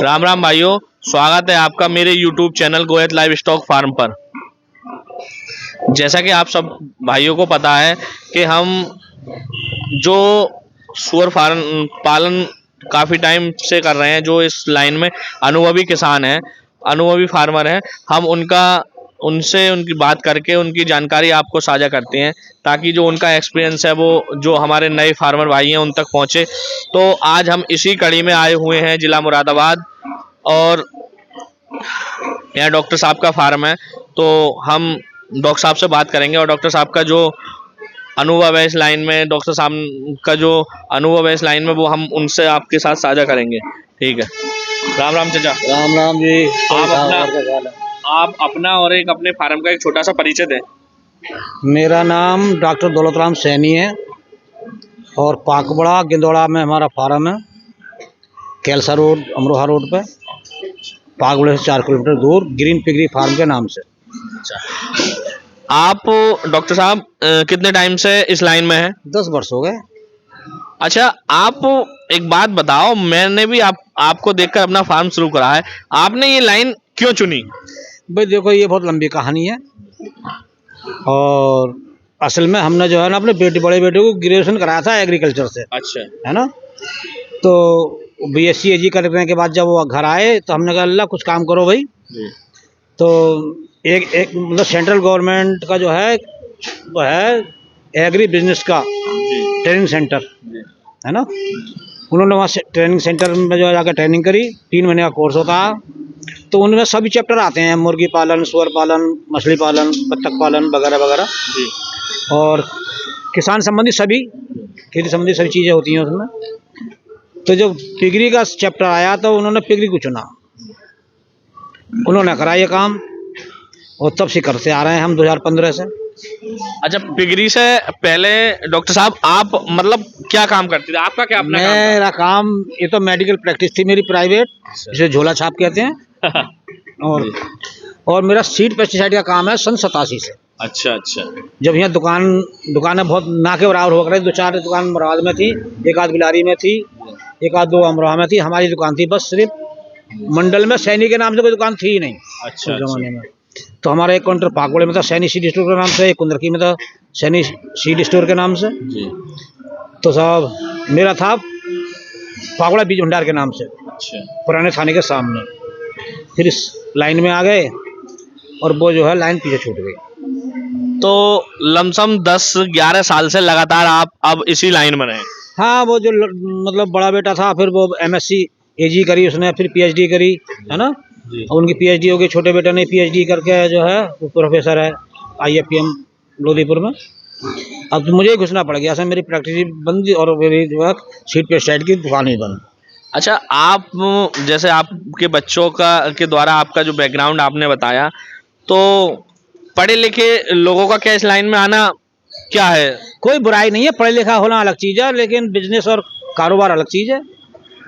राम राम भाइयों, स्वागत है आपका मेरे YouTube channel Goyat livestock farm पर। जैसा कि आप सब भाइयों को पता है कि हम जो सुअर फार्म पालन काफ़ी टाइम से कर रहे हैं, जो इस लाइन में अनुभवी किसान हैं, अनुभवी फार्मर हैं, हम उनसे उनकी बात करके उनकी जानकारी आपको साझा करते हैं ताकि जो उनका एक्सपीरियंस है वो जो हमारे नए फार्मर भाई हैं उन तक पहुँचे। तो आज हम इसी कड़ी में आए हुए हैं जिला मुरादाबाद, और यहाँ डॉक्टर साहब का फार्म है। तो हम डॉक्टर साहब से बात करेंगे और डॉक्टर साहब का जो अनुभव है इस लाइन में, डॉक्टर साहब का जो अनुभव है इस लाइन में, वो हम उनसे आपके साथ साझा करेंगे। ठीक है, राम राम चाचा। राम राम जी। आप अपना और एक अपने फार्म का एक छोटा सा परिचय दें। मेरा नाम डॉक्टर दौलत राम सैनी है और पाकबड़ा गिंदौड़ा में हमारा फार्म है, कैलसा रोड अमरोहा रोड पे, पाकबड़े से 4 किलोमीटर दूर, ग्रीन पिगरी फार्म के नाम से। अच्छा, आप डॉक्टर साहब कितने टाइम से इस लाइन में हैं? 10 वर्ष हो गए। अच्छा, आप एक बात बताओ, मैंने भी आपको देखकर अपना फार्म शुरू करा है, आपने ये लाइन क्यों चुनी? भाई देखो, ये बहुत लंबी कहानी है और असल में हमने जो है ना अपने बड़े बेटे को ग्रेजुएशन कराया था एग्रीकल्चर से। अच्छा, है ना। तो BSc AG करने के बाद जब वो घर आए तो हमने कहा अल्लाह कुछ काम करो भाई। तो एक मतलब सेंट्रल गवर्नमेंट का जो है वो है एग्री बिजनेस का ट्रेनिंग सेंटर, है ना। उन्होंने वहाँ से ट्रेनिंग सेंटर में जो जाकर ट्रेनिंग करी, 3 महीने का कोर्स होता है। तो उनमें सभी चैप्टर आते हैं, मुर्गी पालन, सुअर पालन, मछली पालन, बत्तख पालन वगैरह वगैरह, और किसान संबंधी सभी, खेती संबंधी सभी चीज़ें होती हैं उसमें। तो जब पिगरी का चैप्टर आया तो उन्होंने पिगरी को चुना, उन्होंने करा ये काम और तब से करते आ रहे हैं हम 2015 से। अच्छा, पिगरी से पहले डॉक्टर साहब आप मतलब क्या काम करते थे? आपका क्या अपना मेरा काम ये तो मेडिकल प्रैक्टिस थी मेरी प्राइवेट, जिसे झोला छाप कहते हैं। और मेरा सीड पेस्टिसाइड का काम है सन 87 से। अच्छा अच्छा। जब यहाँ दुकानें बहुत ना के बराबर हो गए, 2-4 दुकान मुराद में थी, एक आध बिलारी में थी, एक आध 2 अमरोहा में थी, हमारी दुकान थी बस सिर्फ। मंडल में सैनी के नाम से कोई दुकान थी ही नहीं। अच्छा, उस जमाने में तो हमारा एक काउंटर पाकबड़े में था सैनी सीड स्टोर के नाम से, एक कुंदरकी में था सैनी सीड स्टोर के नाम से जी। तो साहब मेरा था पाकबड़ा बीज भंडार के नाम से। अच्छा। पुराने थाने के सामने। फिर इस लाइन में आ गए और वो जो है लाइन पीछे छूट गई। तो लमसम 10-11 साल से लगातार आप अब इसी लाइन में रहे? हाँ, वो जो मतलब बड़ा बेटा था, फिर वो MSc AG करी उसने, फिर PhD करी, है ना। और उनकी PhD हो गई, छोटे बेटे ने PhD करके जो है वो प्रोफेसर है IFPM लोधीपुर में। अब तो मुझे ही घुसना पड़ गया, मेरी प्रैक्टिस बंद और मेरी जो है सीड पेस्टिसाइड की दुकान ही बंद। अच्छा, आप जैसे आपके बच्चों के द्वारा आपका जो बैकग्राउंड आपने बताया, तो पढ़े लिखे लोगों का क्या इस लाइन में आना क्या है? कोई बुराई नहीं है, पढ़े लिखा होना अलग चीज़ है, लेकिन बिजनेस और कारोबार अलग चीज़ है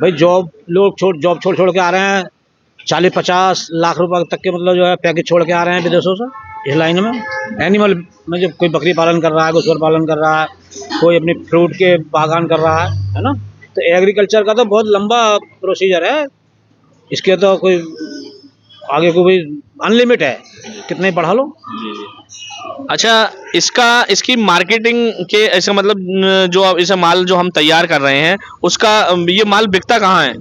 भाई। लोग जॉब छोड़ के आ रहे हैं, 40-50 लाख रुपए तक के मतलब जो है पैकेज छोड़ के आ रहे हैं विदेशों से इस लाइन में। एनिमल में जब कोई बकरी पालन कर रहा है, कोई सुअर पालन कर रहा है, कोई अपनी फ्रूट के बागान कर रहा है ना। तो एग्रीकल्चर का तो बहुत लंबा प्रोसीजर है, इसके तो कोई आगे को भी अनलिमिट है, कितने ही पढ़ा लो। अच्छा, इसकी मार्केटिंग के ऐसा मतलब जो इसे माल जो हम तैयार कर रहे हैं उसका ये माल बिकता कहाँ है?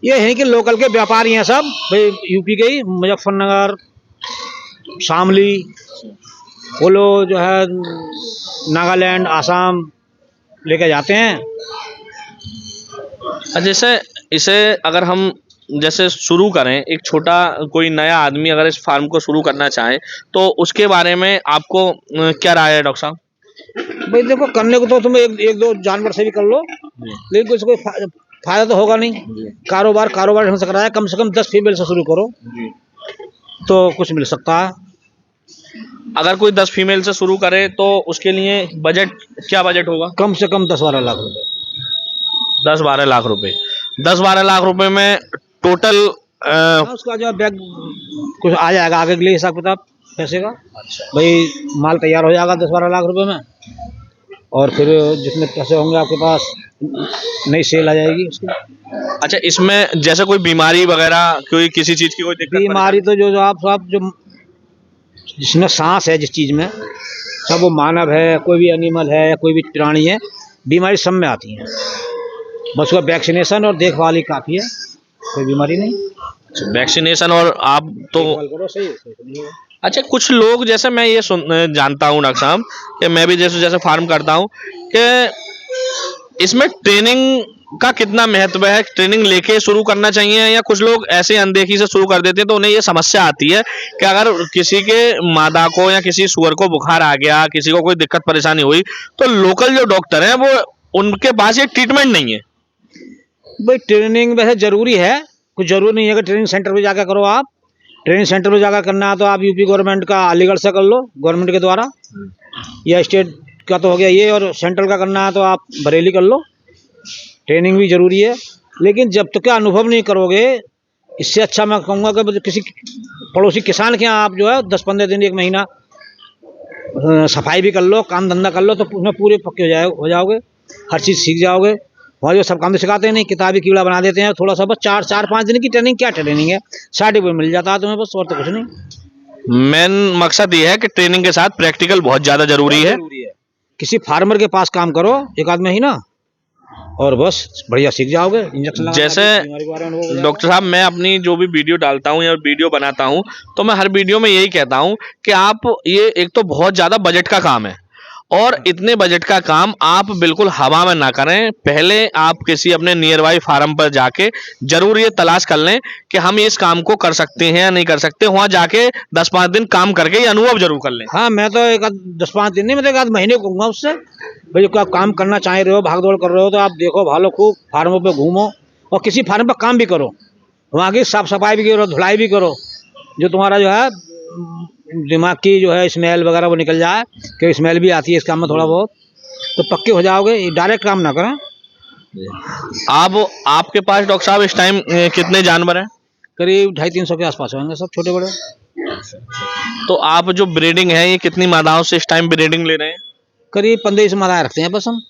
ये है कि लोकल के व्यापारी हैं सब भाई, यूपी के ही, मुजफ्फरनगर, शामली, वो लोग जो है नागालैंड, आसाम लेके जाते हैं। जैसे इसे अगर हम जैसे शुरू करें, एक छोटा कोई नया आदमी अगर इस फार्म को शुरू करना चाहे तो उसके बारे में आपको क्या राय है डॉक्टर साहब? भाई देखो, करने को तो तुम एक 2 जानवर से भी कर लो, लेकिन इसको कोई फायदा तो होगा नहीं। कारोबार हो सकता है, कम से कम 10 फीमेल से शुरू करो तो कुछ मिल सकता है। अगर कोई 10 फीमेल से शुरू करे तो उसके लिए क्या बजट होगा? कम से कम 10-12 लाख रुपए। 10-12 लाख रुपए। 10-12 लाख रुपए में टोटल उसका जो बैग कुछ आ जाएगा आगे के लिए हिसाब किताब पैसे का। अच्छा भाई, माल तैयार हो जाएगा 10-12 लाख रुपए में, और फिर जितने पैसे होंगे आपके पास नई सेल आ जाएगी उसकी। अच्छा, इसमें जैसे कोई बीमारी वगैरह, कोई किसी चीज की कोई दिक्कत बीमारी तो जो जो आप सब जो जिसमें सांस है, जिस चीज में सब, वो मानव है, कोई भी एनिमल है, कोई भी प्राणी है, बीमारी सब में आती है। बस उसका वैक्सीनेशन और देखभाल ही काफी है, कोई बीमारी नहीं। वैक्सीनेशन और आप तो देखभाल करो, सही है, सही नहीं है। अच्छा, कुछ लोग जैसे मैं ये जानता हूँ डॉक्टर साहब कि मैं भी जैसे जैसे फार्म करता हूँ कि इसमें ट्रेनिंग का कितना महत्व है, ट्रेनिंग लेके शुरू करना चाहिए, या कुछ लोग ऐसे अनदेखी से शुरू कर देते हैं तो उन्हें ये समस्या आती है कि अगर किसी के मादा को या किसी सुअर को बुखार आ गया, किसी को कोई दिक्कत परेशानी हुई, तो लोकल जो डॉक्टर हैं वो उनके पास ये ट्रीटमेंट नहीं है। भाई ट्रेनिंग वैसे जरूरी है, कुछ जरूरी नहीं है कि ट्रेनिंग सेंटर पे जाकर करो। आप ट्रेनिंग सेंटर पे जाकर करना है तो आप यूपी गवर्नमेंट का अलीगढ़ से कर लो, गवर्नमेंट के द्वारा, या स्टेट का तो हो गया ये, और सेंट्रल का करना है तो आप बरेली कर लो। ट्रेनिंग भी जरूरी है, लेकिन जब तक अनुभव नहीं करोगे, इससे अच्छा मैं कहूँगा कि किसी पड़ोसी किसान के यहाँ आप जो है 10-15 दिन, 1 महीना सफाई भी कर लो, काम धंधा कर लो, तो उसमें पूरे पक्के हो जाओगे, हर चीज़ सीख जाओगे। वहाँ जो सब काम तो सिखाते हैं नहीं, किताबी कीड़ा बना देते हैं थोड़ा सा, बस 4-5 दिन की ट्रेनिंग। क्या ट्रेनिंग है, सर्टिफिकेट मिल जाता है तुम्हें बस, और तो कुछ नहीं। मेन मकसद ये है कि ट्रेनिंग के साथ प्रैक्टिकल बहुत ज्यादा जरूरी है। किसी फार्मर के पास काम करो 1-आध महीना, और बस बढ़िया सीख जाओगे। इंजेक्शन लगा जैसे डॉक्टर साहब, मैं अपनी जो भी वीडियो डालता हूँ या वीडियो बनाता हूँ, तो मैं हर वीडियो में यही कहता हूँ कि आप ये, एक तो बहुत ज़्यादा बजट का काम है, और इतने बजट का काम आप बिल्कुल हवा में ना करें। पहले आप किसी अपने नियर बाई फार्म पर जाके जरूर ये तलाश कर लें कि हम इस काम को कर सकते हैं या नहीं कर सकते। वहाँ जाके 10-5 दिन काम करके ये अनुभव जरूर कर लें। हाँ, मैं तो 10-5 दिन नहीं, मैं तो 1-आध महीने कहूँगा उससे। भाई जो आप काम करना चाह रहे हो, भाग दौड़ कर रहे हो, तो आप देखो भालो, खूब फार्मों पे घूमो, और किसी फार्म पर काम भी करो, वहाँ की साफ सफाई भी करो, धुलाई भी करो, जो तुम्हारा जो है दिमाग की जो है स्मेल वगैरह वो निकल जाए, क्योंकि स्मेल भी आती है इस काम में थोड़ा बहुत, तो पक्के हो जाओगे। डायरेक्ट काम ना करें। आपके पास डॉक्टर साहब इस टाइम कितने जानवर हैं? करीब 250-300 के आसपास होंगे, सब छोटे बड़े। तो आप जो ब्रीडिंग है, ये कितनी मादाओं से इस टाइम ब्रीडिंग ले रहे हैं? करीब 15 मादाएं रखते हैं बस हम।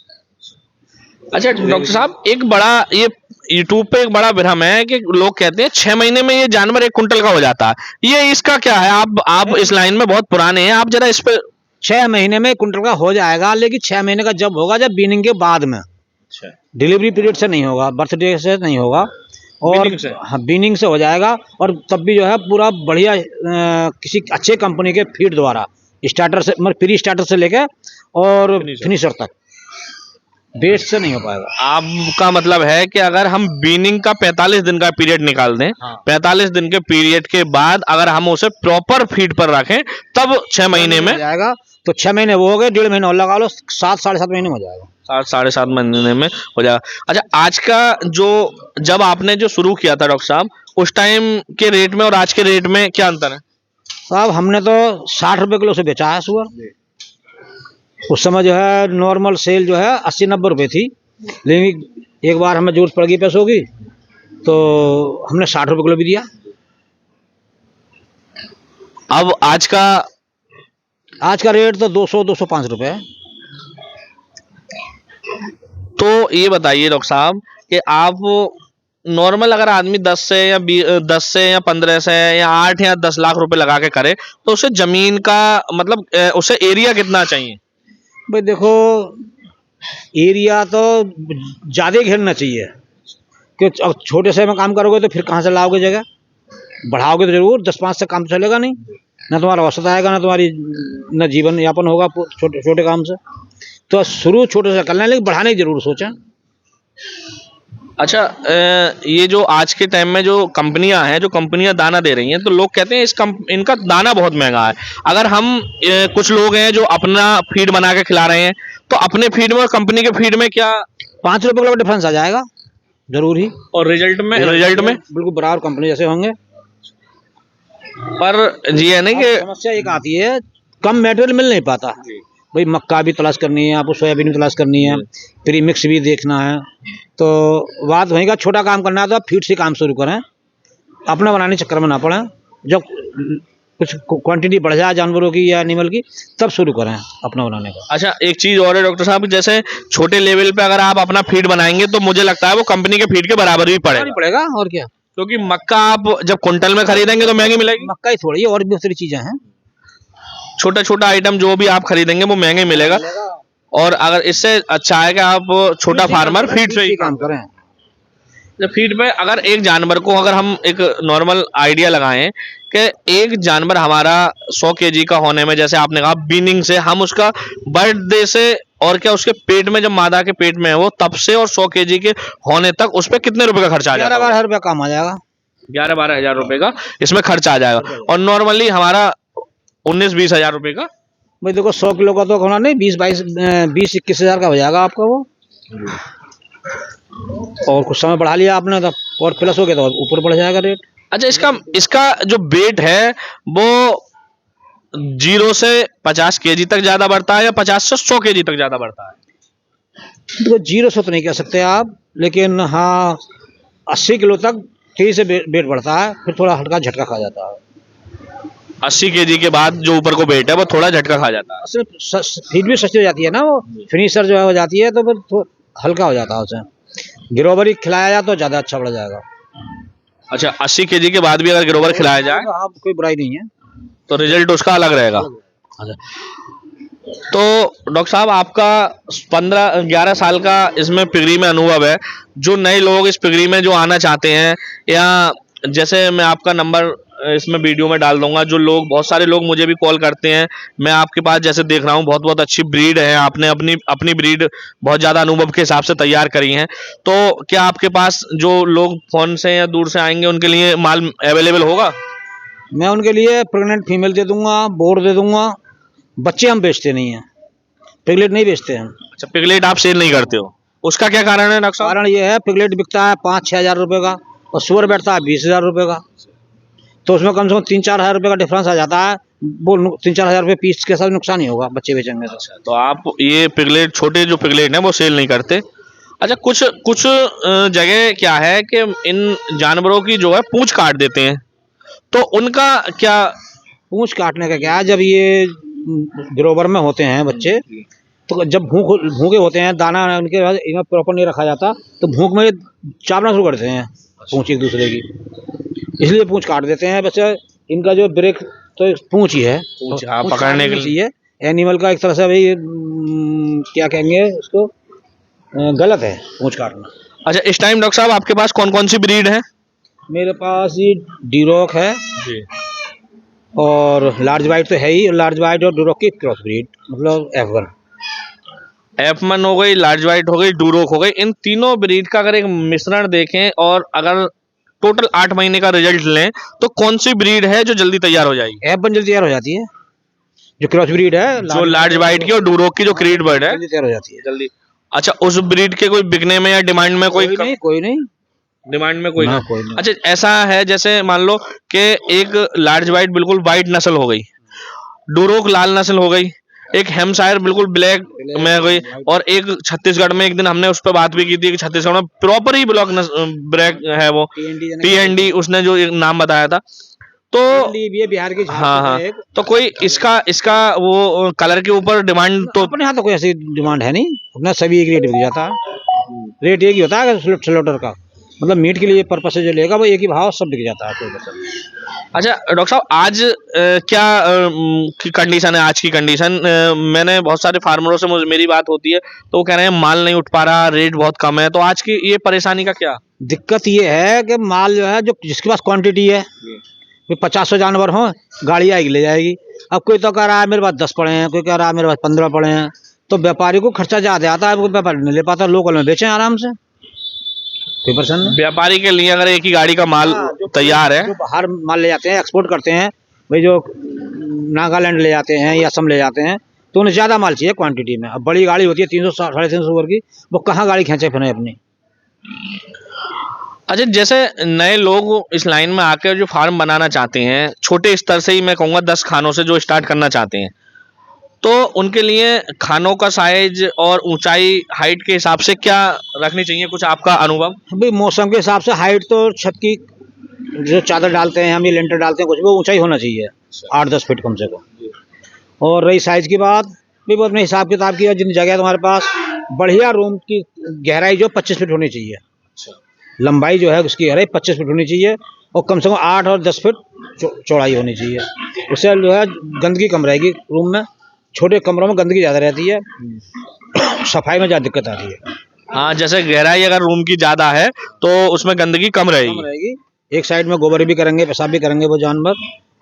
अच्छा डॉक्टर साहब, एक बड़ा ये यूट्यूब पे एक बड़ा भ्रम है कि लोग कहते हैं 6 महीने में ये जानवर 1 कुंटल का हो जाता है, ये इसका क्या है? आप इस लाइन में बहुत पुराने हैं, आप जरा इस पे। 6 महीने में 1 कुंटल का हो जाएगा, लेकिन 6 महीने का जब होगा, जब बीनिंग के बाद में। अच्छा, डिलीवरी पीरियड से नहीं होगा, बर्थडे से नहीं होगा, और बीनिंग से? हाँ, बीनिंग से हो जाएगा। और तब भी जो है पूरा बढ़िया किसी अच्छे कंपनी के फीड द्वारा, स्टार्टर से, मतलब प्री स्टार्टर से लेके और फिनिशर तक, वेस्ट से नहीं हो पाएगा। आपका मतलब है कि अगर हम बीनिंग का 45 दिन का पीरियड निकाल दें, हाँ। 45 दिन के पीरियड के बाद अगर हम उसे प्रॉपर फीड पर रखें, तब 6 महीने में हो जाएगा। तो 6 महीने वो हो गए, 1.5 महीना और लगा लो, 7-7.5 महीने में हो जाएगा। 7-7.5 महीने में हो जाएगा। अच्छा, आज का जो, जब आपने जो शुरू किया था डॉक्टर साहब, उस टाइम के रेट में और आज के रेट में क्या अंतर है? साहब हमने तो 60 रुपए किलो से बेचा है सुअर। उस समय जो है नॉर्मल सेल जो है 80-90 रुपए थी, लेकिन एक बार हमें जरूरत पड़ गई पैसों की, तो हमने 60 रुपए किलो भी दिया। अब आज का रेट तो 200-205 रुपए है। तो ये बताइए डॉक्टर साहब कि आप नॉर्मल अगर आदमी 10 से या 15 से या 8 या 10 लाख रुपए लगा के करे, तो उसे जमीन का मतलब उसे एरिया कितना चाहिए? भाई देखो, एरिया तो ज़्यादा घेरना चाहिए, क्योंकि अब छोटे से में काम करोगे तो फिर कहाँ से लाओगे जगह, बढ़ाओगे तो जरूर, 10-5 से काम चलेगा नहीं, ना तुम्हारा औसत आएगा, ना तुम्हारी न जीवन यापन होगा छोटे छोटे काम से। तो शुरू छोटे से करना है, लेकिन बढ़ाने की जरूर सोचें। अच्छा, ये जो आज के टाइम में जो कंपनियां हैं, जो कंपनियां दाना दे रही हैं, तो लोग कहते हैं इनका दाना बहुत महंगा है। अगर हम कुछ लोग हैं जो अपना फीड बना के खिला रहे हैं, तो अपने फीड में और कंपनी के फीड में क्या 5 रुपए किलो डिफरेंस आ जाएगा जरूर ही, और रिजल्ट में बिल्कुल बराबर कंपनी जैसे होंगे। पर जी है नहीं कि समस्या एक आती है, कम मटेरियल मिल नहीं पाता। भाई मक्का भी तलाश करनी है, आपको सोयाबीन भी तलाश करनी है, प्री मिक्स भी देखना है, तो बात वहीं का छोटा काम करना है तो आप फीड से काम शुरू करें, अपना बनाने चक्कर में ना पड़े। जब कुछ क्वांटिटी बढ़ जाए जानवरों की या एनिमल की, तब शुरू करें अपना बनाने का। अच्छा, एक चीज और है डॉक्टर साहब, जैसे छोटे लेवल पे अगर आप अपना फीड बनाएंगे तो मुझे लगता है वो कंपनी के फीड के बराबर ही नहीं पड़ेगा, पड़ेगा और क्या, क्योंकि मक्का आप जब कुंटल में खरीदेंगे तो महंगी मिलेगी। मक्का ही थोड़ी है, और भी बहुत सारी चीजें हैं। छोटा छोटा आइटम जो भी आप खरीदेंगे वो महंगे मिलेगा, और अगर इससे अच्छा है कि आप छोटा फार्मर फीड से ही काम करें। फीड पे अगर एक जानवर को, अगर हम एक नॉर्मल आइडिया लगाएं कि एक जानवर हमारा 100 केजी का होने में, जैसे आपने कहा बीनिंग से, हम उसका बर्थडे से और क्या उसके पेट में, जब मादा के पेट में है वो, तब से और 100 केजी के होने तक उस पर कितने रुपए का खर्चा आ जाएगा? 11-12 रुपया काम आ जाएगा। 11-12 हजार रुपए का इसमें खर्चा आ जाएगा, और नॉर्मली हमारा 19-20 हजार रुपए का। भाई देखो 100 किलो का तो होना नहीं, 20-21 हजार का हो जाएगा आपका वो। और कुछ समय बढ़ा लिया आपने तो और प्लस हो गया तो ऊपर बढ़ जाएगा रेट। अच्छा, इसका जो वेट है वो 0 से 50 केजी तक ज्यादा बढ़ता है या 50 से 100 केजी तक ज्यादा बढ़ता है? देखो 0 से तो नहीं कह सकते आप, लेकिन हाँ 80 किलो तक तेजी से वेट बढ़ता है, फिर थोड़ा हल्का झटका खा जाता है। 80 केजी के बाद जो ऊपर को वेट है वो थोड़ा झटका खा जाता है। फीड भी सस्ती हो जाती है ना, वो फिनिशर जो है हो जाती है, तो फिर हल्का हो जाता है उसे। गिरोवरी खिलाया जाए तो ज्यादा अच्छा बढ़ जाएगा। अच्छा, 80 केजी के बाद भी अगर गिरोवर खिलाया जाए तो आप कोई बुराई नहीं है, तो रिजल्ट उसका अलग रहेगा। अच्छा, तो डॉक्टर साहब आपका 15-11 साल का इसमें पिगरी में अनुभव है, जो नए लोग इस पिगरी में जो आना चाहते हैं, या जैसे मैं आपका नंबर इसमें वीडियो में डाल दूंगा, जो लोग, बहुत सारे लोग मुझे भी कॉल करते हैं, मैं आपके पास जैसे देख रहा हूँ बहुत बहुत अच्छी ब्रीड है, आपने अपनी ब्रीड बहुत ज़्यादा अनुभव के हिसाब से तैयार करी है, तो क्या आपके पास जो लोग फ़ोन से या दूर से आएंगे उनके लिए माल अवेलेबल होगा? मैं उनके लिए प्रेग्नेंट फीमेल दे दूंगा, बोर दे दूंगा। बच्चे हम बेचते नहीं हैं, पिगलेट नहीं बेचते हैं। अच्छा, पिगलेट आप सेल नहीं करते हो, उसका क्या कारण है डॉक्टर साहब? कारण ये है, पिगलेट बिकता है 5-6 हजार रुपये का, और सुअर बैठता है 20 हजार रुपये का, तो उसमें कम से कम 3-4 हजार रुपये का डिफरेंस आ जाता है। वो 3-4 हजार रुपये पीस के साथ नुकसान ही होगा बच्चे बेचेंगे तो। तो आप ये पिगलेट, छोटे जो पिगलेट हैं वो सेल नहीं करते। अच्छा, कुछ जगह क्या है कि इन जानवरों की जो है पूंछ काट देते हैं, तो उनका क्या? पूंछ काटने का क्या है, जब ये गिरोवर में होते हैं बच्चे, तो जब भूखे होते हैं, दाना उनके बाद इन्हें प्रॉपर नहीं रखा जाता, तो भूख में चावना शुरू करते हैं पूंछ एक दूसरे की, इसलिए पूंछ काट देते हैं। वैसे इनका जो ब्रेक तो पूंछ ही है, पूंछ पकड़ने के लिए एनिमल का एक तरह से भाई क्या कहेंगे उसको, गलत है पूंछ काटना। अच्छा, इस टाइम डॉक्टर साहब आपके पास कौन कौन सी ब्रीड है? मेरे पास ये ड्यूरोक है जी, और लार्ज वाइट तो है ही, और लार्ज वाइट और ड्यूरोक की क्रॉस ब्रीड, मतलब F1 हो गई, लार्ज वाइट हो गई, डूरोक हो गई, इन तीनों ब्रीड का अगर एक मिश्रण देखें और अगर टोटल 8 महीने का रिजल्ट लें, तो कौन सी ब्रीड है जो जल्दी तैयार हो जाएगी? F1 जल्दी तैयार हो जाती है, जो क्रॉस ब्रीड है, जो लार्ज वाइट की और डूरोक की जो क्रीड बर्ड है जल्दी तैयार हो जाती है जल्दी। अच्छा, उस ब्रीड के कोई बिकने में या डिमांड में कोई नहीं डिमांड में कोई ना, नहीं। कोई नहीं। अच्छा, ऐसा है जैसे मान लो कि एक लार्ज वाइट बिल्कुल वाइट नस्ल हो गई, डूरोक लाल नस्ल हो गई, एक हेम्पशायर बिल्कुल ब्लैक में हो गई, और एक छत्तीसगढ़ में एक दिन हमने उस पर बात भी की थी कि छत्तीसगढ़ में प्रॉपर ही ब्लैक है, वो TND उसने जो एक नाम बताया था, तो ये बिहार की हाँ, तो कोई इसका वो कलर के ऊपर डिमांड तो अपने यहाँ तो कोई ऐसी डिमांड है नहीं, अपना सभी एक रेट बिक जाता है। रेट एक ही होता है स्लॉटर का, मतलब मीट के लिए पर्पस से जो लेगा वो एक ही भाव सब बिक जाता है, कोई मतलब नहीं। अच्छा डॉक्टर साहब, आज क्या की कंडीशन है? आज की कंडीशन, मैंने बहुत सारे फार्मरों से मेरी बात होती है तो वो कह रहे हैं माल नहीं उठ पा रहा, रेट बहुत कम है, तो आज की ये परेशानी का क्या? दिक्कत ये है कि माल जो है, जो जिसके पास क्वांटिटी है, 50 जानवर हो, गाड़ी आएगी ले जाएगी। अब कोई तो कह रहा है मेरे पास 10 पड़े हैं, कोई कह रहा है मेरे पास 15 पड़े हैं, तो व्यापारी को खर्चा ज़्यादा आता है, वो व्यापारी नहीं ले पाता, लोकल में बेचें आराम से, कोई परेशानी नहीं। व्यापारी के लिए अगर एक ही गाड़ी का माल तैयार है, जो बाहर माल ले जाते हैं, एक्सपोर्ट करते हैं भाई, जो नागालैंड ले जाते हैं या असम ले जाते हैं, तो उन्हें ज़्यादा माल चाहिए क्वांटिटी में। अब बड़ी गाड़ी होती है 300-350 ओवर की, वो कहाँ गाड़ी खींचे फिर अपनी। अच्छा, जैसे नए लोग इस लाइन में आकर जो फार्म बनाना चाहते हैं, छोटे स्तर से ही मैं कहूँगा 10 खानों से जो स्टार्ट करना चाहते हैं, तो उनके लिए खानों का साइज और ऊंचाई, हाइट के हिसाब से क्या रखनी चाहिए, कुछ आपका अनुभव? भाई मौसम के हिसाब से हाइट तो छत की जो चादर डालते हैं हम, ये लेंटर डालते हैं, कुछ भी वो ऊंचाई होना चाहिए 8-10 फीट कम से कम। और रही साइज की बात, भी वो अपने हिसाब किताब की है, जितनी जगह है तुम्हारे पास, बढ़िया रूम की गहराई जो 25 फीट होनी चाहिए, लंबाई जो है उसकी गहराई 25 फीट होनी चाहिए, और कम से कम 8 और 10 फीट चौड़ाई होनी चाहिए। उससे जो है गंदगी कम रहेगी रूम में। छोटे कमरों में गंदगी ज़्यादा रहती है, सफाई में ज़्यादा दिक्कत आती है। हाँ, जैसे गहराई अगर रूम की ज़्यादा है तो उसमें गंदगी कम रहेगी। एक साइड में गोबर भी करेंगे, पेशाब भी करेंगे वो जानवर,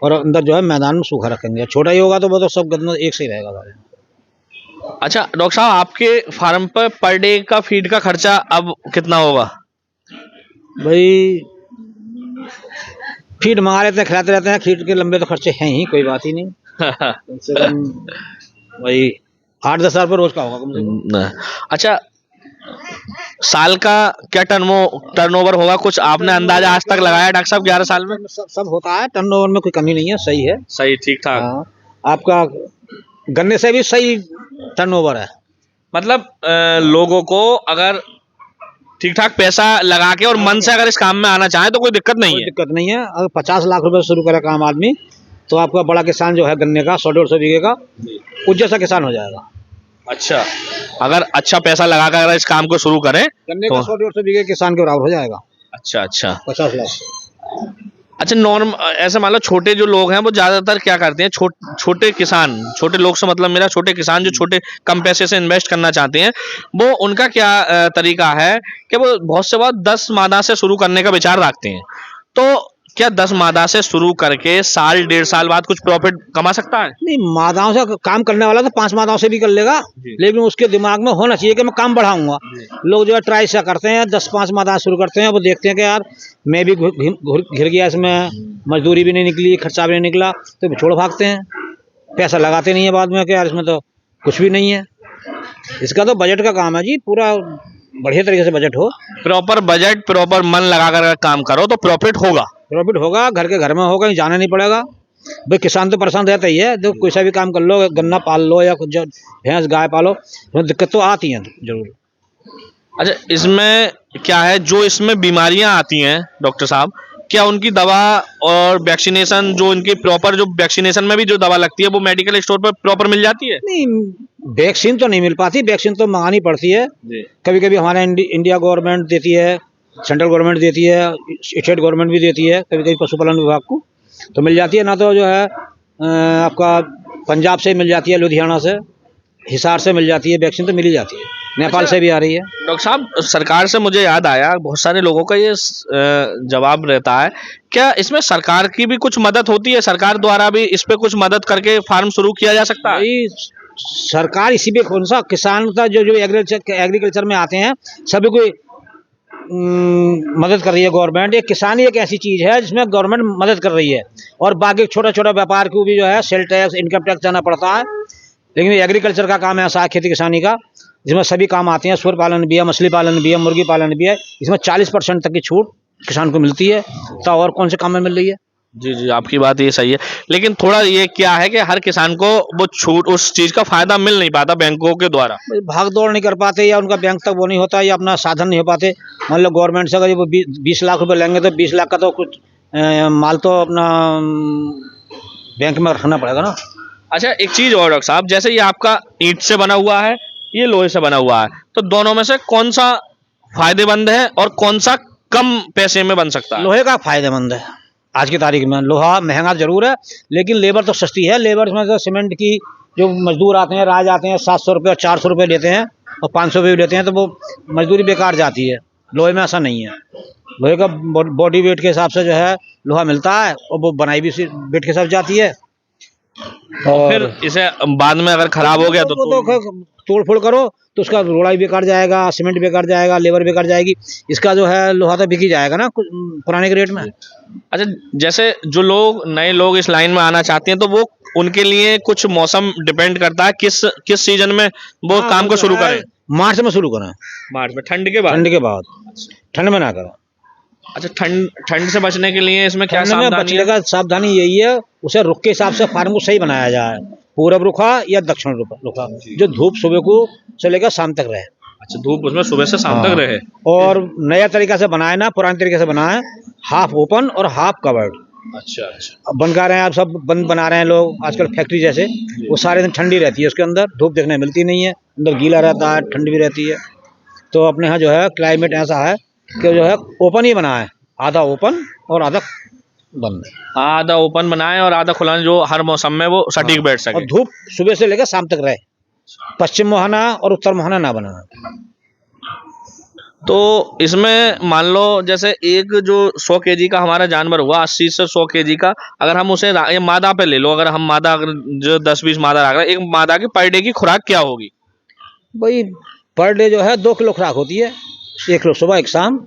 और अंदर जो है मैदान में सूखा रखेंगे। छोटा ही होगा तो वो तो सब गंदा एक से ही रहेगा सारे। अच्छा डॉक्टर साहब, आपके फार्म पर डे का फीड का खर्चा अब कितना होगा? भाई फीड मंगा लेते हैं, खिलाते रहते हैं, फीड के लंबे तो खर्चे हैं ही, कोई बात ही नहीं। कम से कम भाई 8-10 हज़ार रुपये रोज का होगा कम से कम। अच्छा, साल का क्या टर्नओवर होगा, कुछ आपने अंदाजा आज तक लगाया डॉक्टर साहब 11 साल में? सब होता है, टर्नओवर में कोई कमी नहीं है, सही है, सही ठीक ठाक। हाँ, आपका गन्ने से भी सही टर्नओवर है। मतलब लोगों को अगर ठीक ठाक पैसा लगा के और मन से अगर इस काम में आना चाहे तो कोई दिक्कत नहीं है। दिक्कत नहीं है। अगर 50 लाख रुपए शुरू करे काम आदमी, तो आपका बड़ा किसान जो है गन्ने का 100-150 बीघे का उस जैसा किसान हो जाएगा। अच्छा, अगर अच्छा पैसा लगा कर अगर इस काम को शुरू करें गन्ने तो का 100-150 बीघे किसान के बराबर हो जाएगा। अच्छा अच्छा 50 लाख। अच्छा, ऐसे मान लो छोटे जो लोग हैं वो ज्यादातर क्या करते हैं, छोटे किसान, छोटे लोग से मतलब मेरा छोटे किसान जो छोटे कम पैसे से इन्वेस्ट करना चाहते हैं, वो उनका क्या तरीका है कि वो बहुत से बात 10 मादा से शुरू करने का विचार रखते हैं। तो क्या 10 मादा से शुरू करके साल 1.5 साल बाद कुछ प्रॉफिट कमा सकता है? नहीं, मादाओं से काम करने वाला तो 5 मादाओं से भी कर लेगा, लेकिन उसके दिमाग में होना चाहिए कि मैं काम बढ़ाऊंगा। लोग जो है ट्राई से करते हैं, 10-5 मादा शुरू करते हैं, वो देखते हैं कि यार मैं भी घिर गया इसमें, मजदूरी भी नहीं निकली, खर्चा भी नहीं निकला, तो छोड़ भागते हैं, पैसा लगाते नहीं है बाद में कि यार इसमें तो कुछ भी नहीं है। इसका तो बजट का काम है जी, पूरा बढ़िया तरीके से बजट हो, प्रॉपर बजट, प्रॉपर मन लगा कर काम करो तो प्रॉफिट होगा। प्रॉफिट होगा, घर के घर में होगा, जाना नहीं पड़ेगा। भाई किसान तो परेशान रहता ही है, तो कोई सा भी काम कर लो, गन्ना पाल लो या कुछ भैंस गाय पालो, तो दिक्कत तो आती है जरूर। अच्छा, इसमें क्या है, जो इसमें बीमारियां आती हैं डॉक्टर साहब, क्या उनकी दवा और वैक्सीनेशन, जो इनकी प्रॉपर जो वैक्सीनेशन में भी जो दवा लगती है वो मेडिकल स्टोर पर प्रॉपर मिल जाती है? नहीं, वैक्सीन तो नहीं मिल पाती, वैक्सीन तो मंगानी पड़ती है। कभी कभी हमारा इंडिया गवर्नमेंट देती है, सेंट्रल गवर्नमेंट देती है, स्टेट गवर्नमेंट भी देती है, कभी कभी पशुपालन विभाग को तो मिल जाती है, ना तो जो है आपका पंजाब से मिल जाती है, लुधियाना से, हिसार से मिल जाती है, वैक्सीन तो मिल ही जाती है, नेपाल से भी आ रही है। डॉक्टर साहब, सरकार से मुझे याद आया, बहुत सारे लोगों का ये जवाब रहता है, क्या इसमें सरकार की भी कुछ मदद होती है? सरकार द्वारा भी इस पे कुछ मदद करके फार्म शुरू किया जा सकता है? सरकार इसी पे कौन सा किसान का जो एग्रीकल्चर में आते हैं सभी को मदद कर रही है गवर्नमेंट। एक किसान ही एक ऐसी चीज़ है जिसमें गवर्नमेंट मदद कर रही है, और बाकी छोटा छोटा व्यापार को भी जो है सेल टैक्स, इनकम टैक्स देना पड़ता है, लेकिन एग्रीकल्चर का काम है ऐसा है, खेती किसानी का, जिसमें सभी काम आते हैं। सूअर पालन भी है, मछली पालन भी है, मुर्गी पालन भी है, इसमें 40% तक की छूट किसान को मिलती है, तो और कौन से काम में मिल रही है? जी जी, आपकी बात ये सही है, लेकिन थोड़ा ये क्या है कि हर किसान को वो छूट, उस चीज का फायदा मिल नहीं पाता बैंकों के द्वारा, भाग दौड़ नहीं कर पाते, या उनका बैंक तक वो नहीं होता, या अपना साधन नहीं हो पाते। मान लो गवर्नमेंट से अगर वो 20 लाख रुपए लेंगे तो 20 लाख का तो कुछ माल तो अपना बैंक में रखना पड़ेगा ना। अच्छा, एक चीज और डॉक्टर साहब, जैसे ये आपका ईंट से बना हुआ है, ये लोहे से बना हुआ है, तो दोनों में से कौन सा फायदेमंद है और कौन सा कम पैसे में बन सकता है? लोहे का फायदेमंद है आज की तारीख में। लोहा महंगा जरूर है, लेकिन लेबर तो सस्ती है। लेबर में तो सीमेंट की जो मजदूर आते हैं, राज आते हैं, 700 रुपये और 400 रुपये लेते हैं, और 500 रुपये भी लेते हैं, तो वो मजदूरी बेकार जाती है। लोहे में ऐसा नहीं है, लोहे का बॉडी वेट के हिसाब से जो है लोहा मिलता है, और वो बनाई भी वेट के हिसाब जाती है, और फिर इसे बाद में अगर खराब हो गया तो तोड़ फोड़ करो तो उसका रोड़ा भी बेकार जाएगा, सीमेंट बेकार जाएगा, लेबर बेकार जाएगी। इसका जो है लोहा तो बिक ही जाएगा ना पुराने के रेट में। अच्छा, जैसे जो लोग नए लोग इस लाइन में आना चाहते हैं, तो वो उनके लिए कुछ मौसम डिपेंड करता है, किस सीजन में वो काम को शुरू करें? मार्च में शुरू करें, मार्च में, ठंड के बाद? ठंड के बाद, ठंड में ना करें। अच्छा, ठंड से बचने के लिए इसमें क्या सावधानी है? बचने का सावधानी यही है, उसे रुख के हिसाब से फार्म को सही बनाया जाए, पूरब रुखा या दक्षिण रुखा, जो धूप सुबह को से लेकर शाम तक रहे। अच्छा, धूप उसमें सुबह से शाम तक हाँ। रहे। और नया तरीका से बनाया ना, पुराने तरीके से बनाया, हाफ ओपन और हाफ कवर्ड। अच्छा अच्छा। अब बंद कर रहे हैं, आप सब बंद बना रहे हैं लोग आजकल फैक्ट्री जैसे। वो सारे दिन ठंडी रहती है उसके अंदर, धूप देखने मिलती नहीं है, अंदर गीला रहता है, ठंडी भी रहती है। तो अपने यहाँ जो है क्लाइमेट ऐसा है कि जो है ओपन ही बना है, आधा ओपन और आधा बंद। आधा ओपन बनाए और आधा खुला, जो हर मौसम में वो सटीक बैठ और सके। धूप सुबह से लेकर शाम तक रहे, पश्चिम मुहाना और उत्तर मुहाना ना बना। तो इसमें मान लो जैसे एक जो 100 केजी का हमारा जानवर हुआ, 80 से 100 केजी का, अगर हम उसे ये मादा पे ले लो, अगर हम मादा, अगर जो 10-20 मादा रख रहे हैं, एक मादा की पर डे की खुराक क्या होगी? भाई पर डे जो है 2 किलो खुराक होती है, 1 किलो सुबह 1 शाम।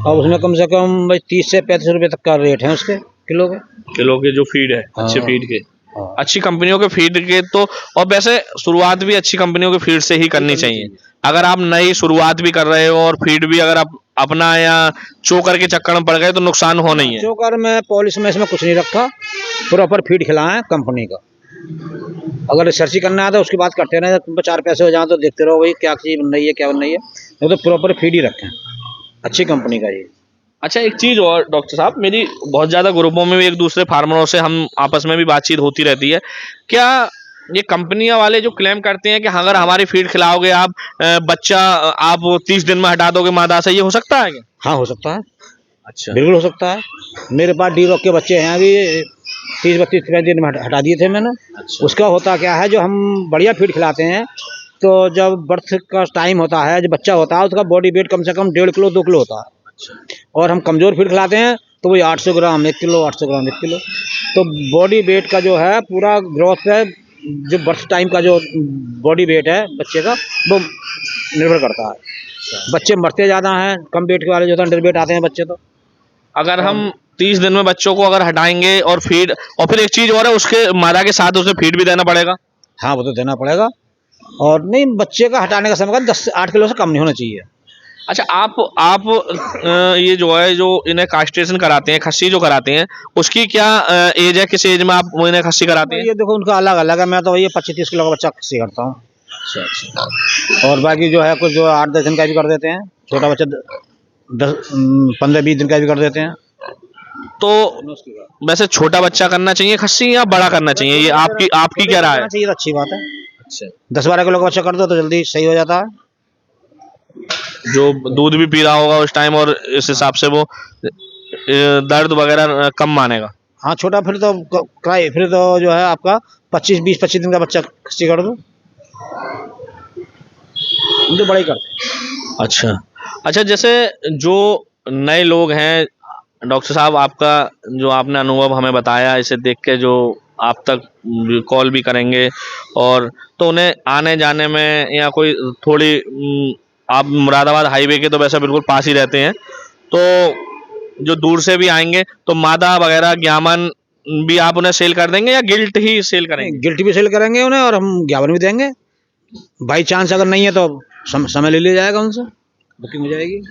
और उसमें कम से कम भाई 30 से 35 रुपये तक का रेट है उसके किलो के। किलो के जो फीड है, अच्छे हाँ। फीड के, हाँ। अच्छी कंपनियों के फीड के तो। और वैसे शुरुआत भी अच्छी कंपनियों के फीड से ही करनी चाहिए। अगर आप नई शुरुआत भी कर रहे हो और फीड भी अगर आप अपना या चोकर के चक्कर में पड़ गए तो नुकसान होना ही है। चोकर में पॉलिश में इसमें कुछ नहीं रखा, प्रॉपर फीड खिलाएं कंपनी का। अगर रिसर्च करना है तो उसकी बात करते रहे, तुम 4 पैसे हो जाए तो देखते रहो भाई क्या चीज़ बन रही है क्या बन रही है, नहीं तो प्रॉपर फीड ही रखें, अच्छी कंपनी का ये। अच्छा, एक चीज़ और डॉक्टर साहब, मेरी बहुत ज़्यादा ग्रुपों में भी एक दूसरे फार्मरों से हम आपस में भी बातचीत होती रहती है, क्या ये कंपनियां वाले जो क्लेम करते हैं कि अगर हमारी फीड खिलाओगे आप, बच्चा आप 30 दिन में हटा दोगे मादा से, ये हो सकता है क्या? हाँ हो सकता है, अच्छा। बिल्कुल हो सकता है। मेरे पास डी रॉक के बच्चे हैं अभी, 30-32 दिन में हटा दिए थे मैंने। अच्छा। उसका होता क्या है, जो हम बढ़िया फीड खिलाते हैं तो जब बर्थ का टाइम होता है, जब बच्चा होता है, उसका बॉडी वेट कम से कम 1.5 किलो 2 किलो होता है। अच्छा। और हम कमज़ोर फीड खिलाते हैं तो वही 800 ग्राम 1 किलो, 800 ग्राम 1 किलो। तो बॉडी वेट का जो है पूरा ग्रोथ पे, जो बर्थ टाइम का जो बॉडी वेट है बच्चे का, वो निर्भर करता है। बच्चे मरते ज़्यादा हैं कम वेट के वाले, जो अंडर वेट आते हैं बच्चे। तो अगर हम 30 दिन में बच्चों को अगर हटाएंगे और फीड, और फिर एक चीज़ और है, उसके मादा के साथ उसे फीड भी देना पड़ेगा। हाँ वो तो देना पड़ेगा। और नहीं, बच्चे का हटाने का समय का 10 से 8 किलो से कम नहीं होना चाहिए। अच्छा, आप ये जो है, जो इन्हें कास्ट्रेशन कराते हैं, खस्सी जो कराते हैं, उसकी क्या एज है? किस एज में आप इन्हें खस्सी कराते हैं? ये देखो उनका अलग अलग है, मैं तो ये 25-30 किलो का बच्चा खस्सी करता हूँ। अच्छा अच्छा। और बाकी जो है कुछ जो 8-10 दिन का भी कर देते हैं, छोटा बच्चा 15-20 दिन का भी कर देते हैं। तो वैसे छोटा बच्चा करना चाहिए खस्सी या बड़ा करना चाहिए, ये आपकी क्या राय है? चाहिए तो अच्छी बात है। अच्छा। 10-12 किलो का बच्चा कर दो तो जल्दी सही हो जाता है। जो दूध भी पी रहा होगा उस टाइम, और इस हिसाब से वो दर्द वगैरह कम मानेगा। हाँ छोटा फिर तो फिर तो जो है आपका 20-25 दिन का बच्चा खस्सी कर दो, तो बड़ा ही करते हैं। अच्छा अच्छा। जैसे जो नए लोग हैं डॉक्टर साहब, आपका जो आपने अनुभव हमें बताया, इसे देख के जो आप तक कॉल भी करेंगे, और तो उन्हें आने जाने में या कोई थोड़ी आप मुरादाबाद हाईवे के तो वैसे बिल्कुल पास ही रहते हैं, तो जो दूर से भी आएंगे तो मादा वगैरह ग्यामन भी आप उन्हें सेल कर देंगे या गिल्ट ही सेल करेंगे? गिल्ट भी सेल करेंगे उन्हें और हम ज्ञापन भी देंगे। बाई चांस अगर नहीं है तो समय ले लिया जाएगा, उनसे बुकिंग हो जाएगी।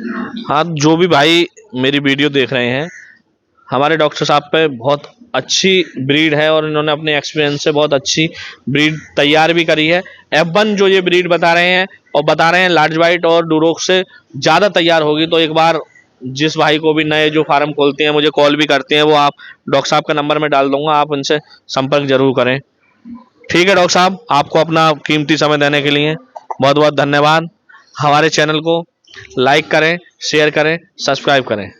हाँ, जो भी भाई मेरी वीडियो देख रहे हैं, हमारे डॉक्टर साहब पे बहुत अच्छी ब्रीड है और इन्होंने अपने एक्सपीरियंस से बहुत अच्छी ब्रीड तैयार भी करी है। F1 जो ये ब्रीड बता रहे हैं, और बता रहे हैं लार्ज वाइट और डुरोक से ज़्यादा तैयार होगी। तो एक बार जिस भाई को भी नए जो फार्म खोलते हैं, मुझे कॉल भी करते हैं, वो आप डॉक्टर साहब का नंबर मैं डाल दूंगा, आप उनसे संपर्क जरूर करें। ठीक है डॉक्टर साहब, आपको अपना कीमती समय देने के लिए बहुत बहुत धन्यवाद। हमारे चैनल को लाइक करें, शेयर करें, सब्सक्राइब करें।